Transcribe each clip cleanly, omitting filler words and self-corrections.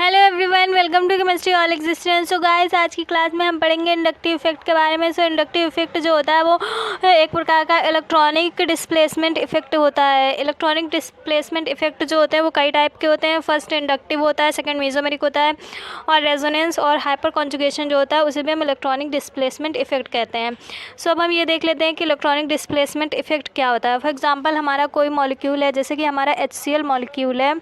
Hello everyone, welcome to chemistry all existence. So guys, आज की class में हम पढ़ेंगे इंडक्टिव इफेक्ट के बारे में। सो इंडक्टिव इफेक्ट जो होता है वो एक प्रकार का इलेक्ट्रॉनिक डिस्प्लेसमेंट इफेक्ट होता है। इलेक्ट्रॉनिक डिस्प्लेसमेंट इफेक्ट जो होते हैं वो कई टाइप के होते हैं। फर्स्ट इंडक्टिव होता है, सेकंड मेसोमेरिक होता है, और रेजोनेंस और हाइपर कॉन्जुगेशन जो होता है उसे भी हम इलेक्ट्रॉनिक डिस्प्लेसमेंट इफेक्ट कहते हैं। सो अब हम ये देख लेते हैं कि इलेक्ट्रॉनिक डिस्प्लेसमेंट इफेक्ट क्या होता है। फॉर एग्जाम्पल, हमारा कोई मॉलिक्यूल है, जैसे कि हमारा HCl मॉलिक्यूल है,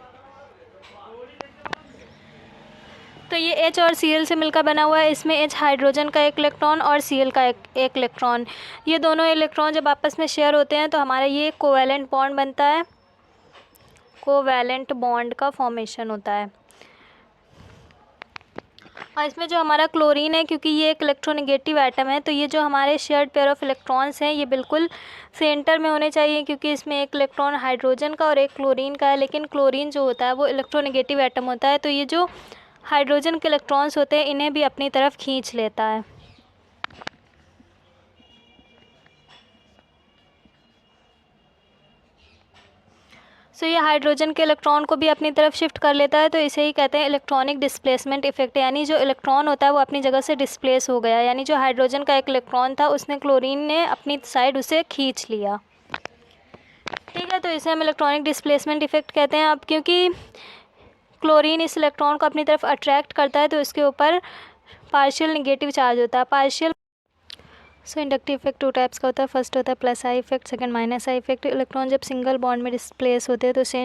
तो ये H और Cl से मिलकर बना हुआ है। इसमें H हाइड्रोजन का एक इलेक्ट्रॉन और Cl का एक इलेक्ट्रॉन, ये दोनों इलेक्ट्रॉन जब आपस में शेयर होते हैं तो हमारा ये कोवैलेंट बॉन्ड बनता है, कोवैलेंट बॉन्ड का फॉर्मेशन होता है। और इसमें जो हमारा क्लोरीन है, क्योंकि ये एक इलेक्ट्रोनेगेटिव एटम है, तो ये जो हमारे शेयर्ड पेयर ऑफ इलेक्ट्रॉन्स हैं ये बिल्कुल सेंटर में होने चाहिए, क्योंकि इसमें एक इलेक्ट्रॉन हाइड्रोजन का और एक क्लोरीन का है। लेकिन क्लोरीन जो होता है वो इलेक्ट्रोनेगेटिव एटम होता है, तो ये जो हाइड्रोजन के इलेक्ट्रॉन्स होते हैं इन्हें भी अपनी तरफ खींच लेता है। सो ये हाइड्रोजन के इलेक्ट्रॉन को भी अपनी तरफ शिफ्ट कर लेता है, तो इसे ही कहते हैं इलेक्ट्रॉनिक डिस्प्लेसमेंट इफेक्ट। यानी जो इलेक्ट्रॉन होता है वो अपनी जगह से डिस्प्लेस हो गया, यानी जो हाइड्रोजन का एक इलेक्ट्रॉन था उसने क्लोरीन ने अपनी साइड उसे खींच लिया। ठीक है, तो इसे हम इलेक्ट्रॉनिक डिस्प्लेसमेंट इफेक्ट कहते हैं। अब क्योंकि क्लोरीन इस इलेक्ट्रॉन को अपनी तरफ अट्रैक्ट करता है तो इसके ऊपर पार्शियल नेगेटिव चार्ज होता है, पार्शियल। सो इंडक्टिव इफेक्ट टू टाइप्स का होता है। फर्स्ट होता है plus I effect, second minus I effect. Electron जब सिंगल बॉन्ड में डिस्प्लेस होते हैं तो इसे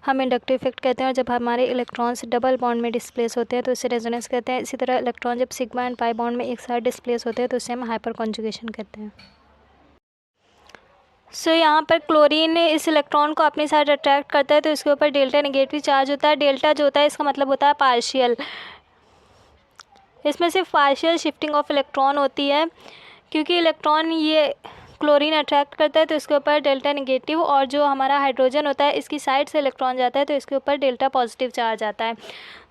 हम इंडक्टिव इफेक्ट कहते हैं, और जब हमारे इलेक्ट्रॉन्स डबल बॉन्ड में डिस्प्लेस होते हैं तो इसे रेजोनेंस कहते हैं। इसी तरह इलेक्ट्रॉन जब सिग्मा एंड पाई बॉन्ड में एक साथ डिस्प्लेस होते हैं तो इसे हम हाइपर कॉन्जुगेशन कहते हैं। सो यहाँ पर क्लोरीन इस इलेक्ट्रॉन को अपनी साइड अट्रैक्ट करता है तो इसके ऊपर डेल्टा नेगेटिव चार्ज होता है। डेल्टा जो होता है इसका मतलब होता है पार्शियल, इसमें सिर्फ पार्शियल शिफ्टिंग ऑफ इलेक्ट्रॉन होती है, क्योंकि इलेक्ट्रॉन ये क्लोरीन अट्रैक्ट करता है तो इसके ऊपर डेल्टा नेगेटिव, और जो हमारा हाइड्रोजन होता है इसकी साइड से इलेक्ट्रॉन जाता है तो इसके ऊपर डेल्टा पॉजिटिव चार्ज आता है।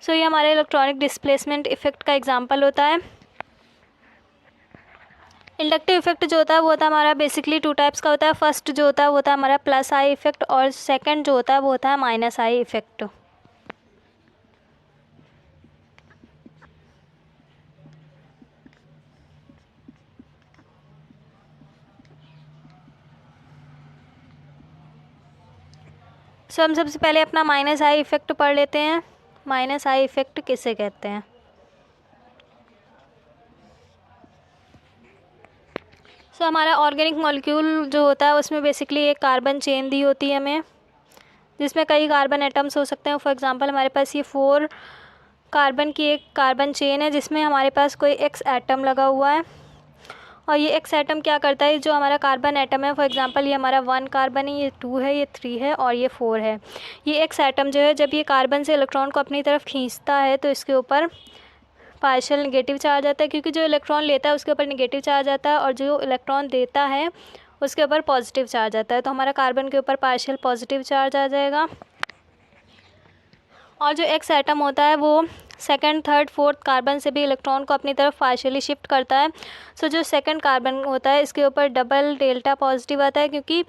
सो ये हमारे इलेक्ट्रॉनिक डिस्प्लेसमेंट इफेक्ट का एग्जांपल होता है। इंडक्टिव इफेक्ट जो होता है वो होता है हमारा बेसिकली टू टाइप्स का होता है। फर्स्ट जो होता है वो होता है हमारा प्लस आई इफेक्ट, और सेकंड जो होता है वो होता है माइनस आई इफेक्ट। सो हम सबसे पहले अपना माइनस आई इफेक्ट पढ़ लेते हैं। माइनस आई इफेक्ट किसे कहते हैं? सो हमारा ऑर्गेनिक मॉलिक्यूल जो होता है उसमें बेसिकली एक कार्बन चेन दी होती है हमें, जिसमें कई कार्बन एटम्स हो सकते हैं। फॉर एग्जांपल हमारे पास ये 4 कार्बन की एक कार्बन चेन है जिसमें हमारे पास कोई एक्स एटम लगा हुआ है, और ये एक्स एटम क्या करता है, जो हमारा कार्बन एटम है, फॉर एग्जांपल ये हमारा 1 कार्बन है, ये 2 है, ये 3 है और ये 4 है। ये एक्स एटम जो है जब ये कार्बन से इलेक्ट्रॉन को अपनी तरफ खींचता है तो इसके ऊपर पार्शियल नेगेटिव चार्ज आता है, क्योंकि जो इलेक्ट्रॉन लेता है उसके ऊपर नेगेटिव चार्ज आता है और जो इलेक्ट्रॉन देता है उसके ऊपर पॉजिटिव चार्ज आता है। तो हमारा कार्बन के ऊपर पार्शियल पॉजिटिव चार्ज आ जाएगा, और जो एक्स एटम होता है वो सेकंड, थर्ड, फोर्थ कार्बन से भी इलेक्ट्रॉन को अपनी तरफ पार्शियली शिफ्ट करता है। सो जो सेकंड कार्बन होता है इसके ऊपर डबल डेल्टा पॉजिटिव आता है, क्योंकि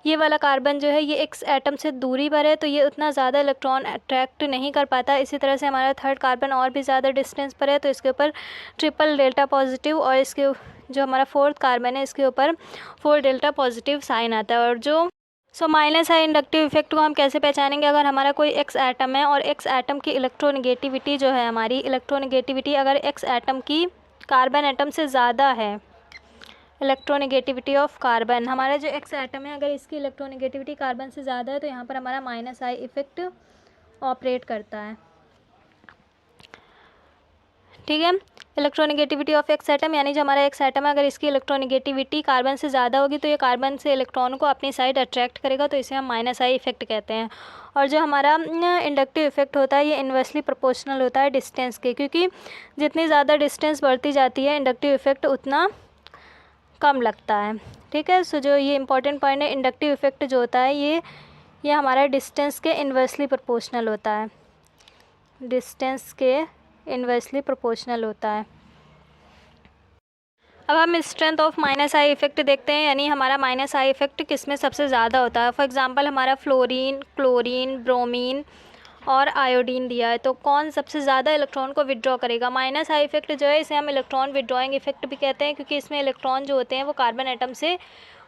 ये वाला कार्बन जो है ये एक्स एटम से दूरी पर है तो ये उतना ज़्यादा इलेक्ट्रॉन अट्रैक्ट नहीं कर पाता। इसी तरह से हमारा थर्ड कार्बन और भी ज़्यादा डिस्टेंस पर है तो इसके ऊपर ट्रिपल डेल्टा पॉजिटिव, और इसके जो हमारा फोर्थ कार्बन है इसके ऊपर 4 डेल्टा पॉजिटिव साइन आता है। और जो माइनस आई इंडक्टिव इफेक्ट को हम कैसे पहचानेंगे? अगर हमारा कोई एक्स एटम है और एक्स एटम की इलेक्ट्रोनेगेटिविटी जो है, हमारी इलेक्ट्रोनेगेटिविटी अगर एक्स एटम की कार्बन एटम से ज़्यादा है, इलेक्ट्रोनेगेटिविटी ऑफ कार्बन, हमारा जो एक्स एटम है अगर इसकी इलेक्ट्रोनेगेटिविटी कार्बन से ज़्यादा है तो यहाँ पर हमारा माइनस आई इफेक्ट ऑपरेट करता है। ठीक है, इलेक्ट्रोनेगेटिविटी ऑफ एक्स एटम, यानी जो हमारा एक्स एटम है अगर इसकी इलेक्ट्रोनेगेटिविटी कार्बन से ज़्यादा होगी तो ये कार्बन से इलेक्ट्रॉन को अपनी साइड अट्रैक्ट करेगा, तो इसे हम माइनस आई इफेक्ट कहते हैं। और जो हमारा इंडक्टिव इफेक्ट होता है ये इन्वर्सली प्रोपोर्शनल होता है डिस्टेंस के, क्योंकि जितनी ज़्यादा डिस्टेंस बढ़ती जाती है इंडक्टिव इफेक्ट उतना कम लगता है। ठीक है, सो जो ये इंपॉर्टेंट पॉइंट है, इंडक्टिव इफेक्ट जो होता है ये हमारा डिस्टेंस के इन्वर्सली प्रोपोर्शनल होता है, डिस्टेंस के इन्वर्सली प्रोपोर्शनल होता है। अब हम strength of minus I effect देखते हैं, यानी हमारा माइनस आई इफेक्ट किस में सबसे ज़्यादा होता है। फॉर एग्जांपल हमारा फ्लोरीन, क्लोरीन, ब्रोमीन और आयोडीन दिया है, तो कौन सबसे ज़्यादा इलेक्ट्रॉन को विड्रॉ करेगा। माइनस आई इफेक्ट जो है इसे हम इलेक्ट्रॉन विड्रॉइंग इफेक्ट भी कहते हैं, क्योंकि इसमें इलेक्ट्रॉन जो होते हैं वो कार्बन एटम से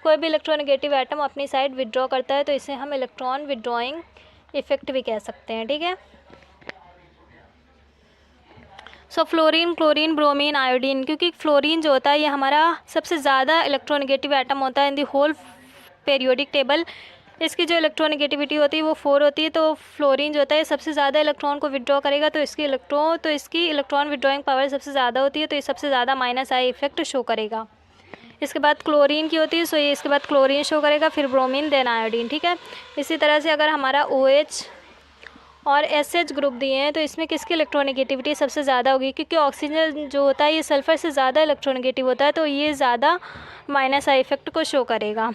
कोई भी इलेक्ट्रोनेगेटिव एटम अपनी साइड विड्रॉ करता है, तो इसे हम इलेक्ट्रॉन विड्रॉइंग इफेक्ट भी कह सकते हैं। ठीक है, सो फ्लोरीन, क्लोरीन, ब्रोमीन, आयोडीन, क्योंकि फ्लोरीन जो होता है ये हमारा सबसे ज़्यादा इलेक्ट्रोनेगेटिव एटम होता है इन दी होल पीरियोडिक टेबल। इसकी जो इलेक्ट्रोनेगेटिविटी होती है वो 4 होती है, तो फ्लोरीन जो होता है सबसे ज़्यादा इलेक्ट्रॉन को विड्रॉ करेगा, तो इसकी इलेक्ट्रॉन विड्रॉइंग पावर सबसे ज़्यादा होती है, तो ये सबसे ज़्यादा माइनस आई इफेक्ट शो करेगा। इसके बाद क्लोरीन की होती है, सो ये इसके बाद क्लोरीन शो करेगा, फिर ब्रोमीन, देन आयोडीन। ठीक है, इसी तरह से अगर हमारा OH और SH ग्रुप दिए हैं तो इसमें किसकी इलेक्ट्रोनेगेटिविटी सबसे ज़्यादा होगी, क्योंकि ऑक्सीजन जो होता है ये सल्फ़र से ज़्यादा इलेक्ट्रोनेगेटिव होता है, तो ये ज़्यादा माइनस आई इफेक्ट को शो करेगा।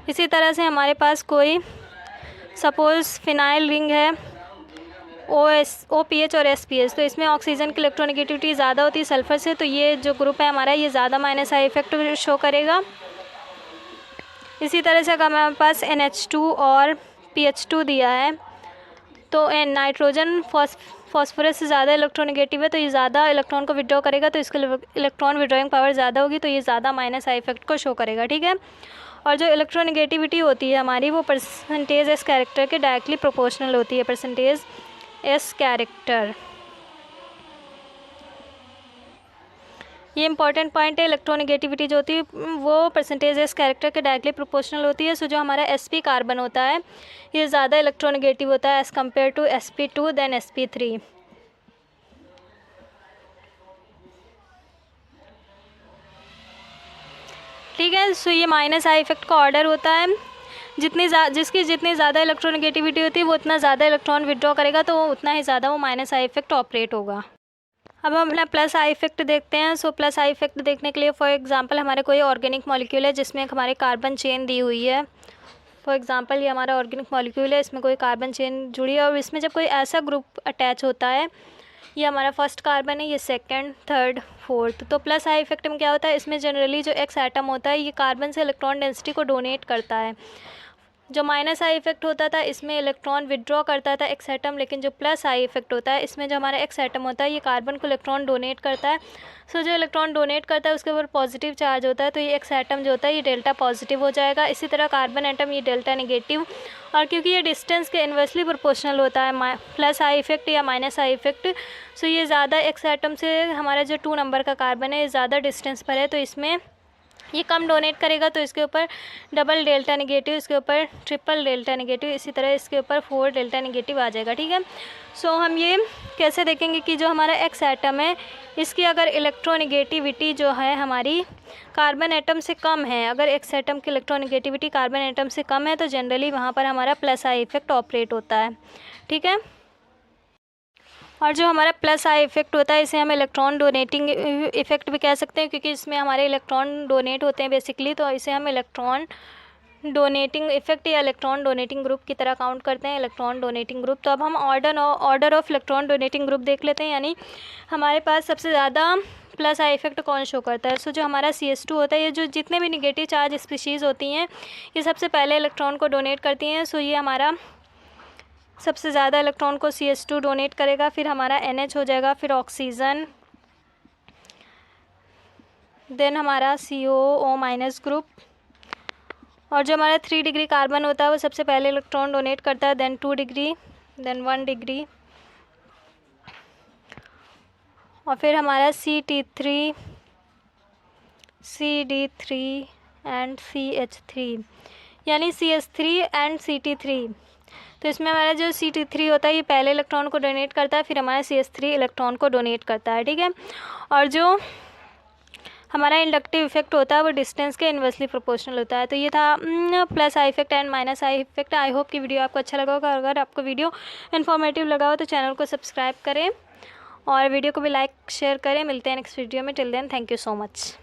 इसी तरह से हमारे पास कोई सपोज़ फिनाइल रिंग है OPH और SPH, तो इसमें ऑक्सीजन की इलेक्ट्रोनेगेटिविटी ज़्यादा होती है सल्फ़र से, तो ये जो ग्रुप है हमारा ये ज़्यादा माइनस आई इफेक्ट शो करेगा। इसी तरह से अगर हमारे पास NH2 और PH2 दिया है तो नाइट्रोजन फॉस्फोरस से ज़्यादा इलेक्ट्रोनेगेटिव है, तो ये ज़्यादा इलेक्ट्रॉन को विड्रॉ करेगा, तो इसकी इलेक्ट्रॉन विड्रॉइंग पावर ज़्यादा होगी, तो ये ज़्यादा माइनस आई इफेक्ट को शो करेगा। ठीक है, और जो इलेक्ट्रोनेगेटिविटी होती है हमारी वो परसेंटेज एस कैरेक्टर के डायरेक्टली प्रोपोर्शनल होती है। परसेंटेज एस कैरेक्टर, ये इंपॉर्टेंट पॉइंट है। इलेक्ट्रोनेगेटिविटी जो होती है वो परसेंटेज एस कैरेक्टर के डायरेक्टली प्रोपोर्शनल होती है। सो जो हमारा sp कार्बन होता है ये ज़्यादा इलेक्ट्रोनेगेटिव होता है as compare to sp2 then sp3। ठीक है, सो ये माइनस आई इफेक्ट का ऑर्डर होता है। जिसकी जितनी ज़्यादा इलेक्ट्रोनेगेटिविटी होती है वो उतना ज़्यादा इलेक्ट्रॉन विड्रॉ करेगा, तो उतना ही ज़्यादा वो माइनस आई इफेक्ट ऑपरेट होगा। अब हम अपना प्लस आई इफेक्ट देखते हैं। सो प्लस आई इफेक्ट देखने के लिए फॉर एग्जांपल हमारे कोई ऑर्गेनिक मॉलिक्यूल है जिसमें एक हमारे कार्बन चेन दी हुई है। फॉर एग्जांपल ये हमारा ऑर्गेनिक मॉलिक्यूल है, इसमें कोई कार्बन चेन जुड़ी है और इसमें जब कोई ऐसा ग्रुप अटैच होता है, ये हमारा फर्स्ट कार्बन है, ये सेकंड, थर्ड, फोर्थ, तो प्लस आई इफेक्ट में क्या होता है, इसमें जनरली जो एक्स एटम होता है ये कार्बन से इलेक्ट्रॉन डेंसिटी को डोनेट करता है। जो माइनस आई इफेक्ट होता था इसमें इलेक्ट्रॉन विड्रॉ करता था एक्स एटम, लेकिन जो प्लस आई इफेक्ट होता है इसमें जो हमारा एक्स एटम होता है ये कार्बन को इलेक्ट्रॉन डोनेट करता है। सो जो इलेक्ट्रॉन डोनेट करता है उसके ऊपर पॉजिटिव चार्ज होता है, तो ये एक्स एटम जो होता है ये डेल्टा पॉजिटिव हो जाएगा। इसी तरह कार्बन एटम ये डेल्टा नेगेटिव, और क्योंकि ये डिस्टेंस के इन्वर्सली प्रोपोर्शनल होता है प्लस आई इफेक्ट या माइनस आई इफेक्ट, सो ये ज़्यादा एक्स एटम से हमारा जो 2 नंबर का कार्बन है ये ज़्यादा डिस्टेंस पर है, तो इसमें ये कम डोनेट करेगा, तो इसके ऊपर डबल डेल्टा नेगेटिव, इसके ऊपर ट्रिपल डेल्टा नेगेटिव, इसी तरह इसके ऊपर 4 डेल्टा नेगेटिव आ जाएगा। ठीक है, सो हम ये कैसे देखेंगे कि जो हमारा एक्स एटम है इसकी अगर इलेक्ट्रोनेगेटिविटी जो है हमारी कार्बन एटम से कम है, अगर एक्स एटम की इलेक्ट्रोनेगेटिविटी कार्बन एटम से कम है तो जनरली वहाँ पर हमारा प्लस आई इफेक्ट ऑपरेट होता है। ठीक है, और जो हमारा प्लस आई इफेक्ट होता है इसे हम इलेक्ट्रॉन डोनेटिंग इफेक्ट भी कह सकते हैं, क्योंकि इसमें हमारे इलेक्ट्रॉन डोनेट होते हैं बेसिकली, तो इसे हम इलेक्ट्रॉन डोनेटिंग इफेक्ट या इलेक्ट्रॉन डोनेटिंग ग्रुप की तरह काउंट करते हैं, इलेक्ट्रॉन डोनेटिंग ग्रुप। तो अब हम order of electron donating group देख लेते हैं, यानी हमारे पास सबसे ज़्यादा प्लस आई इफेक्ट कौन शो करता है। सो जो हमारा CH2 होता है, ये जो जितने भी निगेटिव चार्ज स्पीशीज़ होती हैं ये सबसे पहले इलेक्ट्रॉन को डोनेट करती हैं। सो ये हमारा सबसे ज़्यादा इलेक्ट्रॉन को CH2 डोनेट करेगा, फिर हमारा NH हो जाएगा, फिर ऑक्सीजन, देन हमारा COO माइनस ग्रुप, और जो हमारा 3 डिग्री कार्बन होता है वो सबसे पहले इलेक्ट्रॉन डोनेट करता है, देन 2 डिग्री, देन 1 डिग्री, और फिर हमारा CD3 एंड CH3, यानी CH3 एंड CT3। तो इसमें हमारा जो CT3 होता है ये पहले इलेक्ट्रॉन को डोनेट करता है, फिर हमारा CH3 इलेक्ट्रॉन को डोनेट करता है। ठीक है, और जो हमारा इंडक्टिव इफेक्ट होता है वो डिस्टेंस के इन्वर्सली प्रोपोर्शनल होता है। तो ये था plus I effect and minus I effect. I hope कि वीडियो आपको अच्छा लगा होगा। अगर आपको वीडियो इन्फॉर्मेटिव लगा हो तो चैनल को सब्सक्राइब करें और वीडियो को भी लाइक शेयर करें। मिलते हैं नेक्स्ट वीडियो में। Till then, thank you so much.